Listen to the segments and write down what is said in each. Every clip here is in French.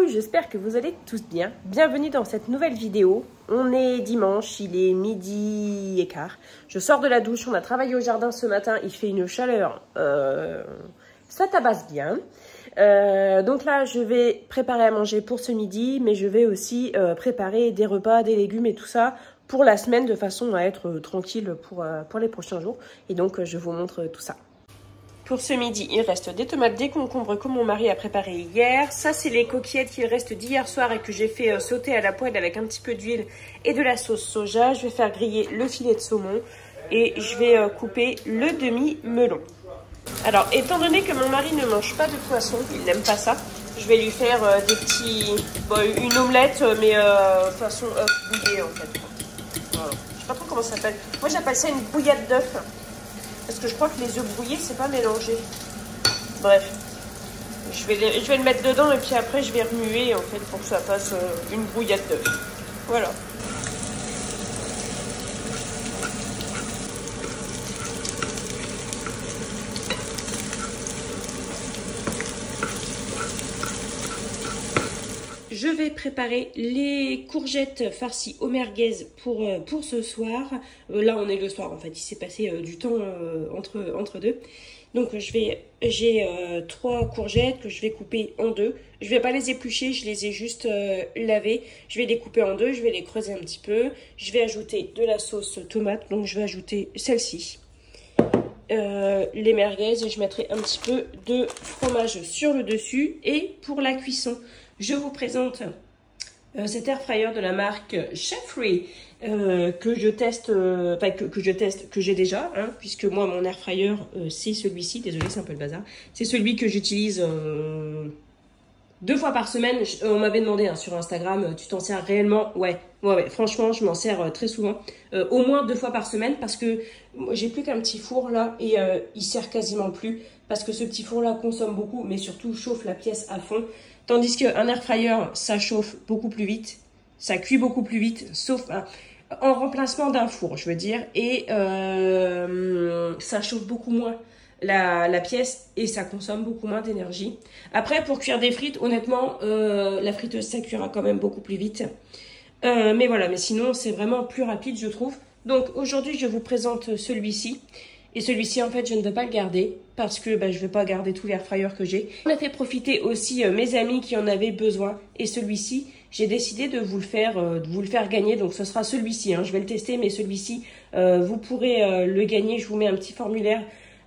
j'espère que vous allez tous bien. Bienvenue dans cette nouvelle vidéo. On est dimanche, il est 12h15. Je sors de la douche, on a travaillé au jardin ce matin, il fait une chaleur, ça tabasse bien. Donc là, je vais préparer à manger pour ce midi, mais je vais aussi préparer des repas, des légumes et tout ça pour la semaine de façon à être tranquille pour les prochains jours. Et donc, je vous montre tout ça. Pour ce midi, il reste des tomates, des concombres que mon mari a préparé hier. Ça, c'est les coquillettes qu'il reste d'hier soir et que j'ai fait sauter à la poêle avec un petit peu d'huile et de la sauce soja. Je vais faire griller le filet de saumon et je vais couper le demi-melon. Alors, étant donné que mon mari ne mange pas de poisson, il n'aime pas ça, je vais lui faire des petits... Bon, une omelette, mais façon œuf bouillé en fait. Voilà. Je sais pas trop comment ça s'appelle. Moi, j'appelle ça une bouillade d'œuf. Parce que je crois que les œufs brouillés, c'est pas mélangé. Bref. Je vais le mettre dedans et puis après, je vais remuer en fait pour que ça fasse une brouillade d'œuf. Voilà. Je vais préparer les courgettes farcies au merguez pour ce soir. Là, on est le soir, en fait. Il s'est passé du temps entre deux. Donc, j'ai 3 courgettes que je vais couper en deux. Je vais pas les éplucher, je les ai juste lavées. Je vais les couper en deux, je vais les creuser un petit peu. Je vais ajouter de la sauce tomate, donc je vais ajouter celle-ci. Les merguez et je mettrai un petit peu de fromage sur le dessus. Et pour la cuisson, je vous présente cet air fryer de la marque Chef'Ree que je teste, que j'ai déjà, hein, puisque moi mon air fryer c'est celui-ci. Désolée, c'est un peu le bazar. C'est celui que j'utilise 2 fois par semaine. On m'avait demandé hein, sur Instagram, tu t'en sers réellement? Ouais. Franchement, je m'en sers très souvent, au moins 2 fois par semaine, parce que j'ai plus qu'un petit four là et il sert quasiment plus, parce que ce petit four là consomme beaucoup, mais surtout chauffe la pièce à fond. Tandis qu'un air fryer, ça chauffe beaucoup plus vite, ça cuit beaucoup plus vite, sauf en remplacement d'un four, je veux dire, et ça chauffe beaucoup moins la pièce et ça consomme beaucoup moins d'énergie. Après, pour cuire des frites, honnêtement, la friteuse, ça cuira quand même beaucoup plus vite. Mais voilà, mais sinon, c'est vraiment plus rapide, je trouve. Donc, aujourd'hui, je vous présente celui-ci. Et celui-ci, en fait, je ne veux pas le garder parce que je ne vais pas garder tout l'air fryer que j'ai. On a fait profiter aussi mes amis qui en avaient besoin. Et celui-ci, j'ai décidé de vous le faire gagner. Donc, ce sera celui-ci. Hein. Je vais le tester, mais celui-ci, vous pourrez le gagner. Je vous mets un petit formulaire,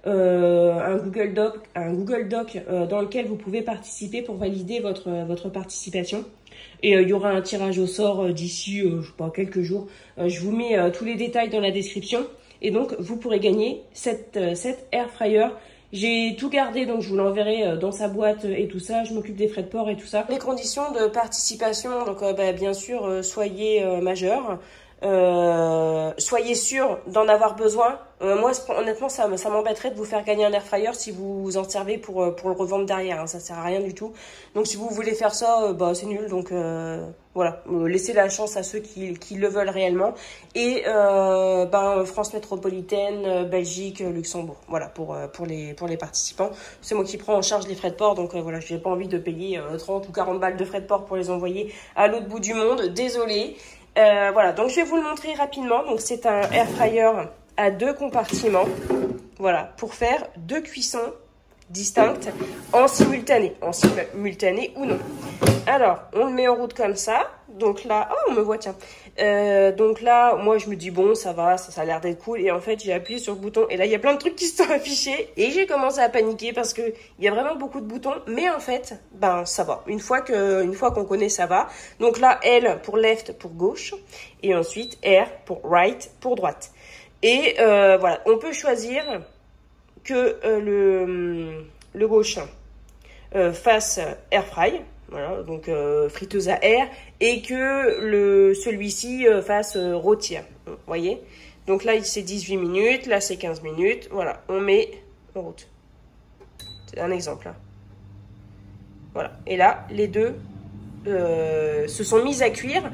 un Google Doc dans lequel vous pouvez participer pour valider votre participation. Et il y aura un tirage au sort d'ici, je sais pas, quelques jours. Je vous mets tous les détails dans la description. Et donc, vous pourrez gagner cette air fryer. J'ai tout gardé, donc je vous l'enverrai dans sa boîte et tout ça. Je m'occupe des frais de port et tout ça. Les conditions de participation, donc bien sûr, soyez majeur. Soyez sûr d'en avoir besoin. Moi, honnêtement, ça m'embêterait de vous faire gagner un air fryer si vous vous en servez pour le revendre derrière. Hein. Ça sert à rien du tout. Donc, si vous voulez faire ça, c'est nul. Donc, voilà. Laissez la chance à ceux qui le veulent réellement. Et France métropolitaine, Belgique, Luxembourg. Voilà, pour les participants. C'est moi qui prends en charge les frais de port. Donc, voilà, j'ai pas envie de payer 30 ou 40 balles de frais de port pour les envoyer à l'autre bout du monde. Désolée. Voilà, donc je vais vous le montrer rapidement. Donc c'est un air fryer à 2 compartiments. Voilà, pour faire 2 cuissons distinctes en simultané ou non. Alors, on le met en route comme ça. Donc là, oh, on me voit, tiens. Donc là, moi, je me dis, bon, ça va, ça a l'air d'être cool. Et en fait, j'ai appuyé sur le bouton. Et là, il y a plein de trucs qui se sont affichés. Et j'ai commencé à paniquer parce que il y a vraiment beaucoup de boutons. Mais en fait, ça va. Une fois qu'on connaît, ça va. Donc là, L pour left, pour gauche. Et ensuite, R pour right, pour droite. Et voilà, on peut choisir que le gauche fasse air fry. Voilà, donc friteuse à air, et que celui-ci fasse rôtir. Vous voyez? Donc là, c'est 18 minutes, là, c'est 15 minutes. Voilà, on met en route. C'est un exemple. Hein. Voilà, et là, les deux se sont mis à cuire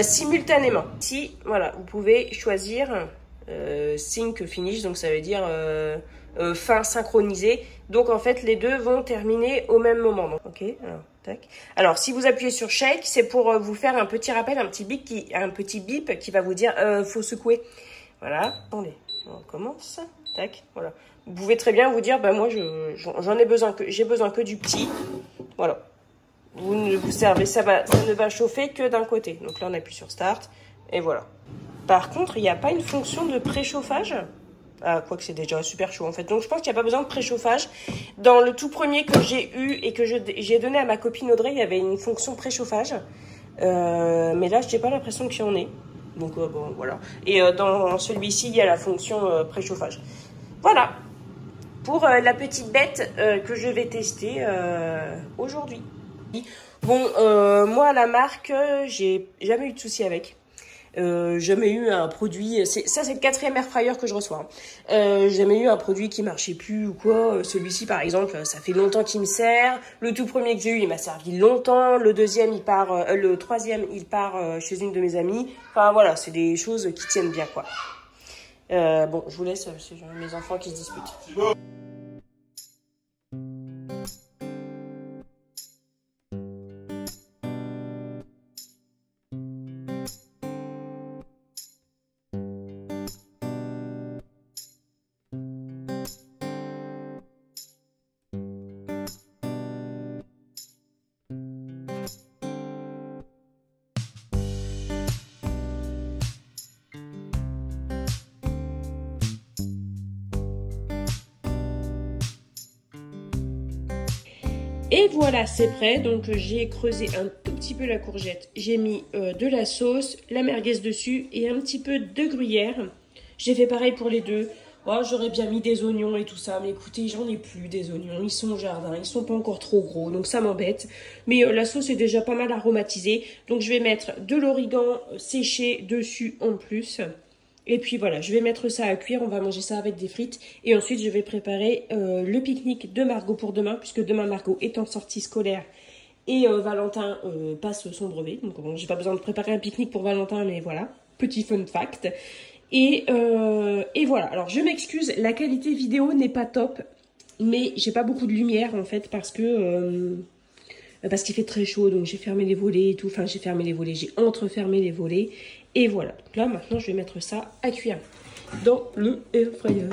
simultanément. Ici, voilà, vous pouvez choisir sync finish, donc ça veut dire fin synchronisé. Donc en fait, les deux vont terminer au même moment. Donc, ok, alors Tac. Alors, si vous appuyez sur Shake, c'est pour vous faire un petit rappel, un petit bip qui va vous dire faut secouer. Voilà. Attendez, on commence. Tac, voilà. Vous pouvez très bien vous dire, bah moi j'en ai besoin j'ai besoin que du petit. Voilà. Vous ne vous servez, ça ne va chauffer que d'un côté. Donc là on appuie sur Start et voilà. Par contre, il n'y a pas une fonction de préchauffage. Ah, quoique c'est déjà super chaud en fait. Donc je pense qu'il n'y a pas besoin de préchauffage. Dans le tout premier que j'ai eu et que j'ai donné à ma copine Audrey, il y avait une fonction préchauffage. Mais là, je n'ai pas l'impression qu'il y en ait. Donc bon, voilà. Et dans celui-ci, il y a la fonction préchauffage. Voilà. Pour la petite bête que je vais tester aujourd'hui. Bon, moi, la marque, j'ai jamais eu de souci avec. Jamais eu un produit, ça c'est le 4e air fryer que je reçois. Jamais eu un produit qui marchait plus ou quoi. Celui-ci par exemple, ça fait longtemps qu'il me sert. Le tout premier que j'ai eu, il m'a servi longtemps. Le deuxième, il part, le troisième, il part chez une de mes amies. Enfin voilà, c'est des choses qui tiennent bien quoi. Bon, je vous laisse, c'est mes enfants qui se disputent. Et voilà, c'est prêt. Donc j'ai creusé un tout petit peu la courgette. J'ai mis de la sauce, la merguez dessus et un petit peu de gruyère. J'ai fait pareil pour les deux. Oh, j'aurais bien mis des oignons et tout ça. Mais écoutez, j'en ai plus des oignons. Ils sont au jardin. Ils sont pas encore trop gros. Donc ça m'embête. Mais la sauce est déjà pas mal aromatisée. Donc je vais mettre de l'origan séché dessus en plus. Et puis voilà, je vais mettre ça à cuire, on va manger ça avec des frites. Et ensuite, je vais préparer le pique-nique de Margot pour demain, puisque demain, Margot est en sortie scolaire et Valentin passe son brevet. Donc bon, j'ai pas besoin de préparer un pique-nique pour Valentin, mais voilà, petit fun fact. Et voilà, alors je m'excuse, la qualité vidéo n'est pas top, mais j'ai pas beaucoup de lumière en fait, parce qu'il fait très chaud, donc j'ai fermé les volets et tout. Enfin, j'ai fermé les volets, j'ai entrefermé les volets. Et voilà, donc là maintenant je vais mettre ça à cuire dans le air fryer.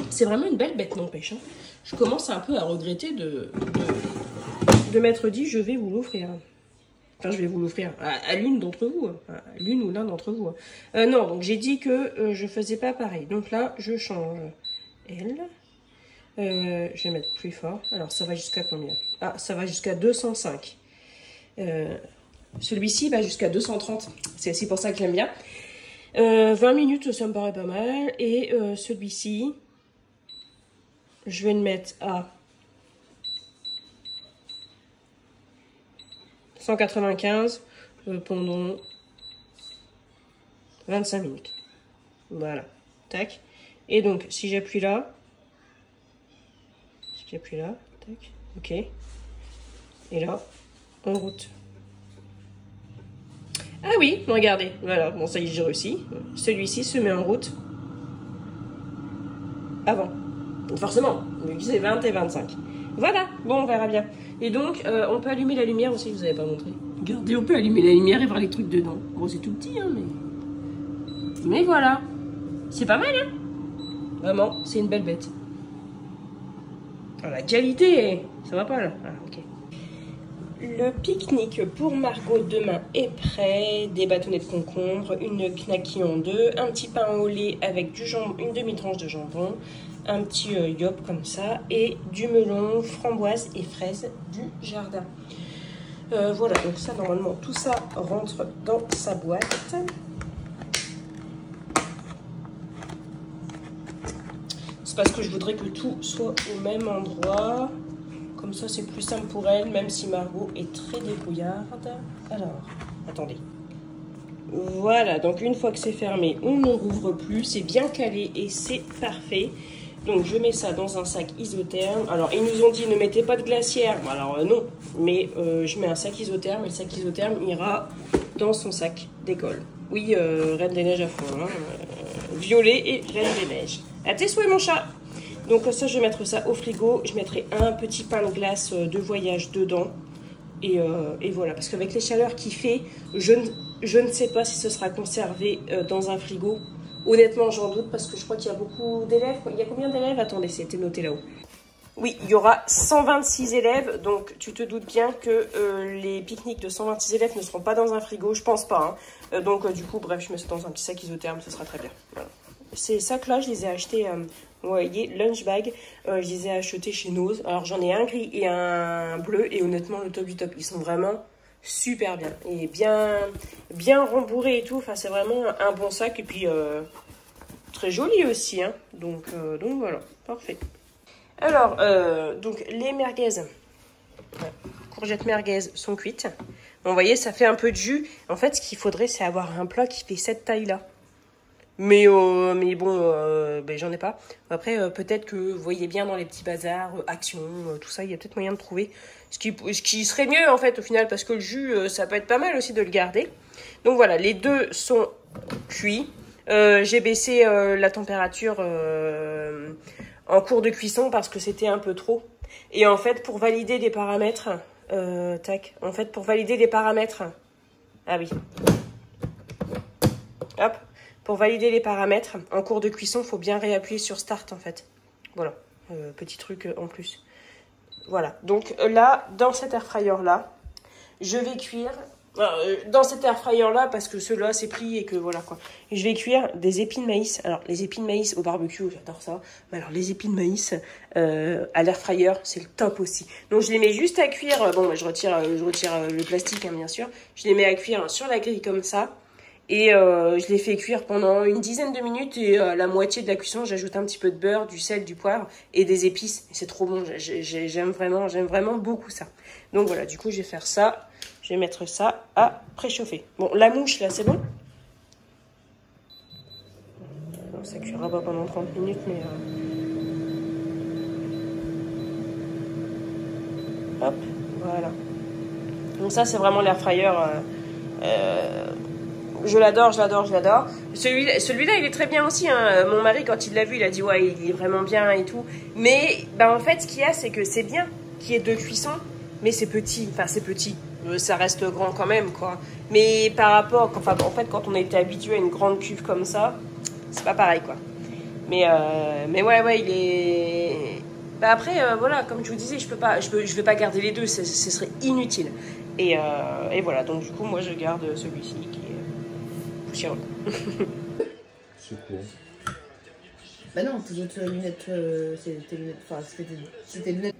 C'est vraiment une belle bête, n'empêche. Hein. Je commence un peu à regretter de m'être dit je vais vous l'offrir. Enfin, je vais vous l'offrir à l'une d'entre vous, à l'une ou l'un d'entre vous. Non, donc j'ai dit que je faisais pas pareil. Donc là, je change elle. Je vais mettre plus fort. Alors ça va jusqu'à combien? Ah, ça va jusqu'à 205. Celui-ci va jusqu'à 230. C'est aussi pour ça que j'aime bien. 20 minutes, ça me paraît pas mal. Et celui-ci, je vais le mettre à 195 pendant 25 minutes. Voilà. Tac. Et donc, si j'appuie là, tac, ok. Et là, en route. Ah oui, regardez, voilà, bon ça y est, j'ai réussi. Celui-ci se met en route avant. Forcément, vu que c'est 20 et 25. Voilà, bon, on verra bien. Et donc, on peut allumer la lumière aussi, je vous avais pas montré. Regardez, on peut allumer la lumière et voir les trucs dedans. Bon, c'est tout petit, hein, mais voilà. C'est pas mal, hein. Vraiment, c'est une belle bête. Alors, la qualité, ça va pas, là. Ah, ok. Le pique-nique pour Margot demain est prêt. Des bâtonnets de concombre, une knacky en deux, un petit pain au lait avec du jambon, une demi-tranche de jambon, un petit yop comme ça, et du melon, framboise et fraises du jardin. Voilà, donc ça, normalement, tout ça rentre dans sa boîte. C'est parce que je voudrais que tout soit au même endroit. Comme ça, c'est plus simple pour elle, même si Margot est très débrouillarde. Alors, attendez. Voilà, donc une fois que c'est fermé, on ne rouvre plus. C'est bien calé et c'est parfait. Donc, je mets ça dans un sac isotherme. Alors, ils nous ont dit, ne mettez pas de glacière. Alors, non. Mais je mets un sac isotherme et le sac isotherme ira dans son sac d'école. Oui, Reine des Neiges à fond. Hein. Violet et Reine des Neiges. À tes souhaits, mon chat. Donc ça, je vais mettre ça au frigo. Je mettrai un petit pain de glace de voyage dedans. Et voilà, parce qu'avec les chaleurs qu'il fait, je ne sais pas si ce sera conservé dans un frigo. Honnêtement, j'en doute parce que je crois qu'il y a beaucoup d'élèves. Il y a combien d'élèves? Attendez, c'était noté là-haut. Oui, il y aura 126 élèves, donc tu te doutes bien que les pique-niques de 126 élèves ne seront pas dans un frigo, je pense pas. Hein. Donc du coup, bref, je mets ça dans un petit sac isotherme, ce sera très bien. Voilà. Ces sacs-là, je les ai achetés, vous voyez, lunch bag, je les ai achetés chez Nose. Alors j'en ai un gris et un bleu, et honnêtement, le top du top, ils sont vraiment super bien. Et bien rembourrés et tout, enfin c'est vraiment un bon sac, et puis très joli aussi. Hein. Donc voilà, parfait. Alors, donc les merguez, courgettes merguez sont cuites. Bon, vous voyez, ça fait un peu de jus. En fait, ce qu'il faudrait, c'est avoir un plat qui fait cette taille-là. Mais bon, ben, j'en ai pas. Après, peut-être que vous voyez bien dans les petits bazars, Action, tout ça, il y a peut-être moyen de trouver. Ce qui serait mieux, en fait, au final, parce que le jus, ça peut être pas mal aussi de le garder. Donc voilà, les deux sont cuits. J'ai baissé la température en cours de cuisson parce que c'était un peu trop. Et en fait, pour valider les paramètres... pour valider les paramètres... Ah oui. Hop. Pour valider les paramètres, en cours de cuisson, il faut bien réappuyer sur Start, en fait. Voilà. Petit truc en plus. Voilà. Donc là, dans cet air fryer-là, je vais cuire... dans cet air fryer là, parce que ceux-là c'est pris et que voilà quoi. Et je vais cuire des épis de maïs. Alors les épis de maïs au barbecue, j'adore ça. Mais alors les épis de maïs à l'air fryer, c'est le top aussi. Donc je les mets juste à cuire. Bon, bah, je retire le plastique hein, bien sûr. Je les mets à cuire sur la grille comme ça. Et je les fais cuire pendant une dizaine de minutes. Et la moitié de la cuisson, j'ajoute un petit peu de beurre, du sel, du poivre et des épices. C'est trop bon. J'aime vraiment beaucoup ça. Donc voilà, du coup je vais faire ça. Je vais mettre ça à préchauffer. Bon, la mouche, là, c'est bon? Non, ça cuira pas pendant 30 minutes, mais... Hop, voilà. Donc ça, c'est vraiment l'air fryer. Je l'adore. Celui-là, il est très bien aussi. Hein. Mon mari, quand il l'a vu, il a dit, ouais, il est vraiment bien et tout. Mais, bah, en fait, ce qu'il y a, c'est que c'est bien qu'il y ait 2 cuissons, mais c'est petit. Enfin, c'est petit. Ça reste grand quand même, quoi. Mais par rapport, enfin, en fait, quand on était habitué à une grande cuve comme ça, c'est pas pareil, quoi. Mais ouais, il est... Bah après, voilà, comme je vous disais, je vais pas garder les deux, ce serait inutile. Et voilà, donc du coup, moi, je garde celui-ci qui est poussiéreux. C'est quoi? Bah non, toujours tes lunettes, c'est tes lunettes, enfin, c'est tes lunettes.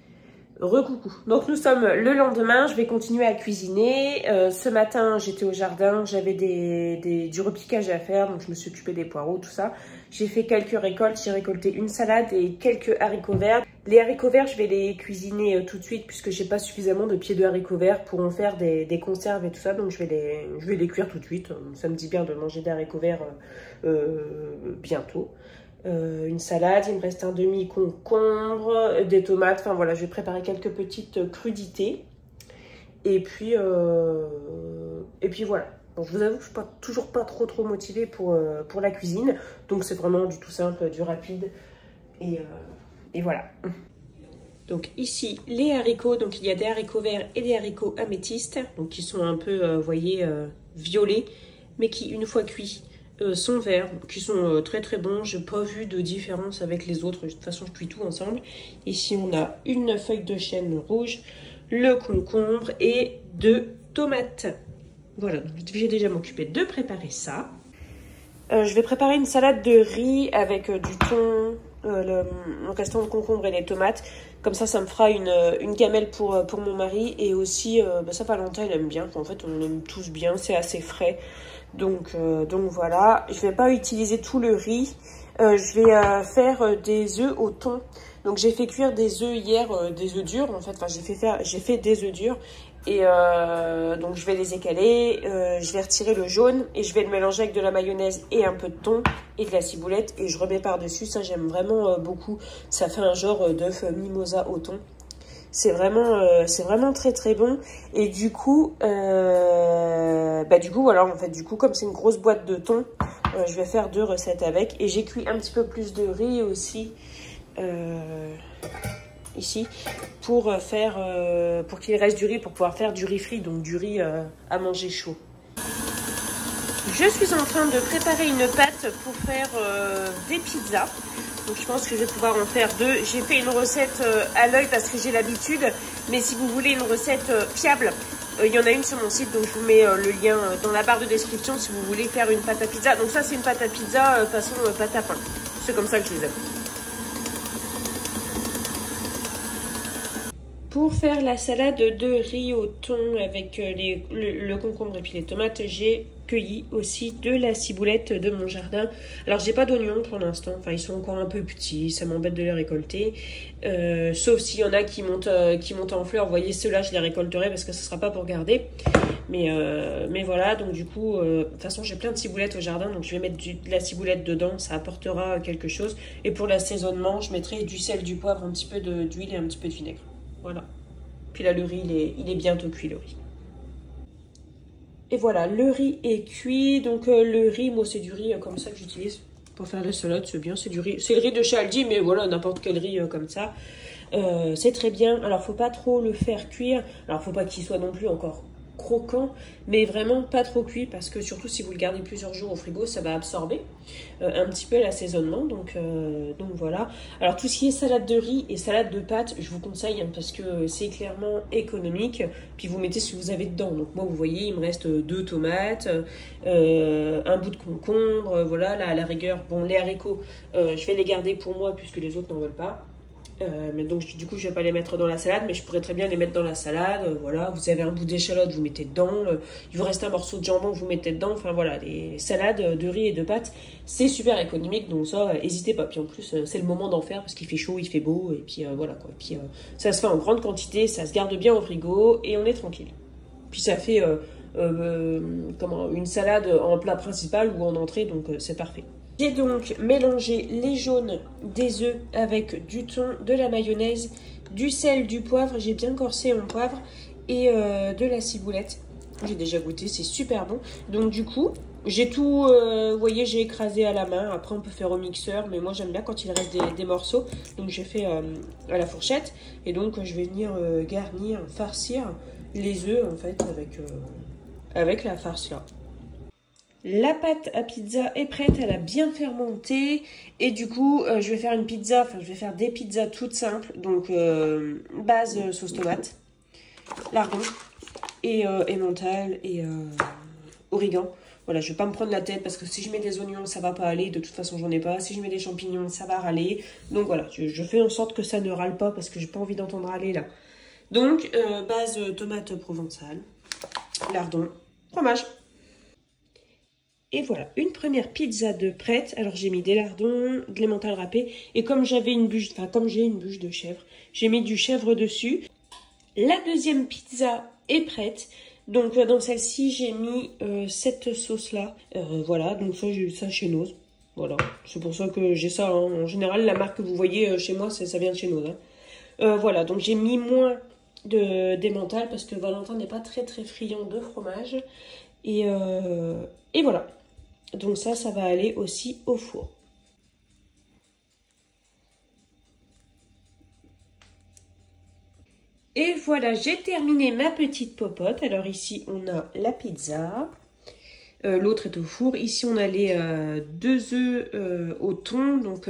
Recoucou. Donc nous sommes le lendemain, je vais continuer à cuisiner. Ce matin, j'étais au jardin, j'avais du repiquage à faire, donc je me suis occupée des poireaux, tout ça. J'ai fait quelques récoltes, j'ai récolté une salade et quelques haricots verts. Les haricots verts, je vais les cuisiner tout de suite puisque j'ai pas suffisamment de pieds de haricots verts pour en faire des conserves et tout ça, donc je vais les cuire tout de suite. Ça me dit bien de manger des haricots verts bientôt. Une salade, il me reste un demi-concombre, des tomates, enfin voilà, je vais préparer quelques petites crudités. Et puis voilà. Bon, je vous avoue que je ne suis toujours pas trop motivée pour la cuisine. Donc c'est vraiment du tout simple, du rapide. Et voilà. Donc ici, les haricots, donc il y a des haricots verts et des haricots améthystes. Donc qui sont un peu, vous voyez, violets, mais qui une fois cuits, sont verts, qui sont très très bons. Je n'ai pas vu de différence avec les autres. De toute façon, je cuis tout ensemble. Ici, on a une feuille de chêne rouge, le concombre et 2 tomates. Voilà, je vais déjà m'occuper de préparer ça. Je vais préparer une salade de riz avec du thon, le restant de concombre et les tomates. Comme ça me fera une gamelle pour mon mari. Et aussi, ça, Valentin, il aime bien. En fait, on aime tous bien. C'est assez frais. Donc voilà. Je vais pas utiliser tout le riz. Je vais faire des œufs au thon. Donc, j'ai fait cuire des œufs hier, des œufs durs, en fait. Enfin, j'ai fait des œufs durs. Et donc, je vais les écaler. Je vais retirer le jaune et je vais le mélanger avec de la mayonnaise et un peu de thon et de la ciboulette. Et je remets par-dessus. Ça, j'aime vraiment beaucoup. Ça fait un genre d'œuf mimosa au thon. C'est vraiment très très bon. Et du coup, voilà, en fait, comme c'est une grosse boîte de thon, je vais faire 2 recettes avec. Et j'ai cuit un petit peu plus de riz aussi. ici pour pour qu'il reste du riz pour pouvoir faire du riz frit, donc du riz à manger chaud. Je suis en train de préparer une pâte pour faire des pizzas. Donc je pense que je vais pouvoir en faire 2. J'ai fait une recette à l'œil parce que j'ai l'habitude. Mais si vous voulez une recette fiable, il y en a une sur mon site. Donc je vous mets le lien dans la barre de description si vous voulez faire une pâte à pizza. Donc ça c'est une pâte à pizza façon pâte à pain. C'est comme ça que je les aime. Pour faire la salade de riz au thon avec le concombre et puis les tomates, j'ai cueilli aussi de la ciboulette de mon jardin. Alors j'ai pas d'oignons pour l'instant, enfin ils sont encore un peu petits, ça m'embête de les récolter. Sauf s'il y en a qui montent en fleurs, vous voyez ceux-là je les récolterai parce que ce sera pas pour garder. Mais voilà, donc du coup, de toute façon j'ai plein de ciboulettes au jardin, donc je vais mettre de la ciboulette dedans, ça apportera quelque chose. Et pour l'assaisonnement, je mettrai du sel, du poivre, un petit peu d'huile et un petit peu de vinaigre. Voilà. Puis là, le riz, il est bientôt cuit, le riz. Et voilà, le riz est cuit. Donc le riz, moi, c'est du riz comme ça que j'utilise pour faire les salades. C'est bien, c'est du riz. C'est le riz de chez Aldi, mais voilà, n'importe quel riz comme ça. C'est très bien. Alors, faut pas trop le faire cuire. Alors, faut pas qu'il soit non plus encore croquant, mais vraiment pas trop cuit parce que surtout si vous le gardez plusieurs jours au frigo, ça va absorber un petit peu l'assaisonnement. Donc voilà. Alors tout ce qui est salade de riz et salade de pâtes, je vous conseille parce que c'est clairement économique. Puis vous mettez ce que vous avez dedans. Donc moi vous voyez, il me reste 2 tomates, un bout de concombre, voilà, là à la rigueur. Bon, les haricots, je vais les garder pour moi puisque les autres n'en veulent pas. Mais donc du coup je vais pas les mettre dans la salade, mais je pourrais très bien les mettre dans la salade. Voilà, vous avez un bout d'échalote, vous mettez dedans, il vous reste un morceau de jambon, vous mettez dedans. Enfin voilà, les salades de riz et de pâtes, c'est super économique, donc ça n'hésitez pas. Puis en plus c'est le moment d'en faire parce qu'il fait chaud, il fait beau, et puis voilà quoi. Et puis ça se fait en grande quantité, ça se garde bien au frigo et on est tranquille. Puis ça fait une salade en plat principal ou en entrée, donc c'est parfait. J'ai donc mélangé les jaunes des œufs avec du thon, de la mayonnaise, du sel, du poivre. J'ai bien corsé en poivre et de la ciboulette. J'ai déjà goûté, c'est super bon. Donc du coup, j'ai tout, vous voyez, j'ai écrasé à la main. Après, on peut faire au mixeur, mais moi j'aime bien quand il reste des morceaux. Donc j'ai fait à la fourchette. Et donc je vais venir garnir, farcir les œufs en fait avec la farce là. La pâte à pizza est prête, elle a bien fermenté et du coup je vais faire je vais faire des pizzas toutes simples, donc base sauce tomate, lardon et emmental et origan. Voilà, je vais pas me prendre la tête parce que si je mets des oignons ça va pas aller, de toute façon j'en ai pas. Si je mets des champignons ça va râler, donc voilà, je fais en sorte que ça ne râle pas parce que j'ai pas envie d'entendre râler là. Donc base tomate provençale, lardon, fromage. Et voilà, une première pizza de prête. Alors j'ai mis des lardons, de l'emmental râpé. Et comme j'avais une bûche, comme j'ai une bûche de chèvre, j'ai mis du chèvre dessus. La deuxième pizza est prête. Donc dans celle-ci, j'ai mis cette sauce-là. Voilà, donc ça j'ai eu ça chez Noz. Voilà, c'est pour ça que j'ai ça. Hein. En général, la marque que vous voyez chez moi, ça vient de chez Noz. Hein. Voilà, donc j'ai mis moins d'emmental parce que Valentin n'est pas très friand de fromage. Et voilà. Donc ça va aller aussi au four. Et voilà, j'ai terminé ma petite popote. Alors ici, on a la pizza. L'autre est au four. Ici, on a les 2 œufs au thon, donc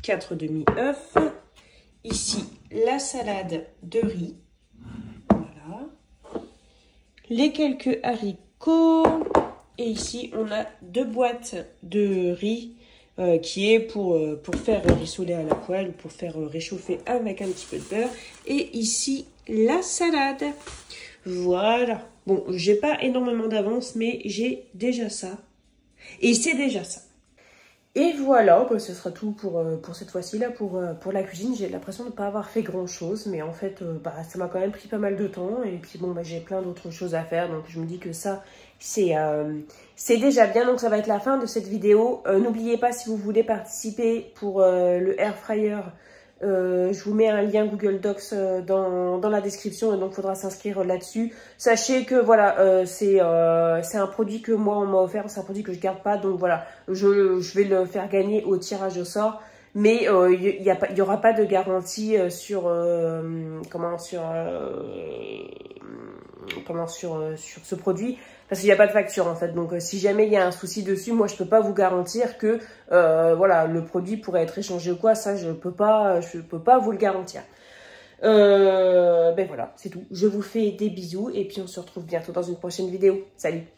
4 demi-œufs. Ici, la salade de riz. Voilà. Les quelques haricots. Et ici, on a 2 boîtes de riz qui est pour faire rissoler à la poêle, pour faire réchauffer avec un petit peu de beurre. Et ici, la salade. Voilà. Bon, j'ai pas énormément d'avance, mais j'ai déjà ça. Et c'est déjà ça. Et voilà, ce sera tout pour cette fois-ci là pour la cuisine. J'ai l'impression de ne pas avoir fait grand chose, mais en fait ça m'a quand même pris pas mal de temps. Et puis bon, j'ai plein d'autres choses à faire, donc je me dis que ça c'est déjà bien. Donc ça va être la fin de cette vidéo. N'oubliez pas, si vous voulez participer pour le air fryer, je vous mets un lien Google Docs dans la description, et donc il faudra s'inscrire là-dessus. Sachez que voilà, c'est un produit que moi on m'a offert, c'est un produit que je garde pas, donc voilà, je vais le faire gagner au tirage au sort. mais il y aura pas de garantie sur sur ce produit, parce qu'il n'y a pas de facture en fait. Donc si jamais il y a un souci dessus, moi je peux pas vous garantir que voilà, le produit pourrait être échangé ou quoi. Ça je peux pas vous le garantir. Ben voilà, c'est tout. Je vous fais des bisous et puis on se retrouve bientôt dans une prochaine vidéo. Salut!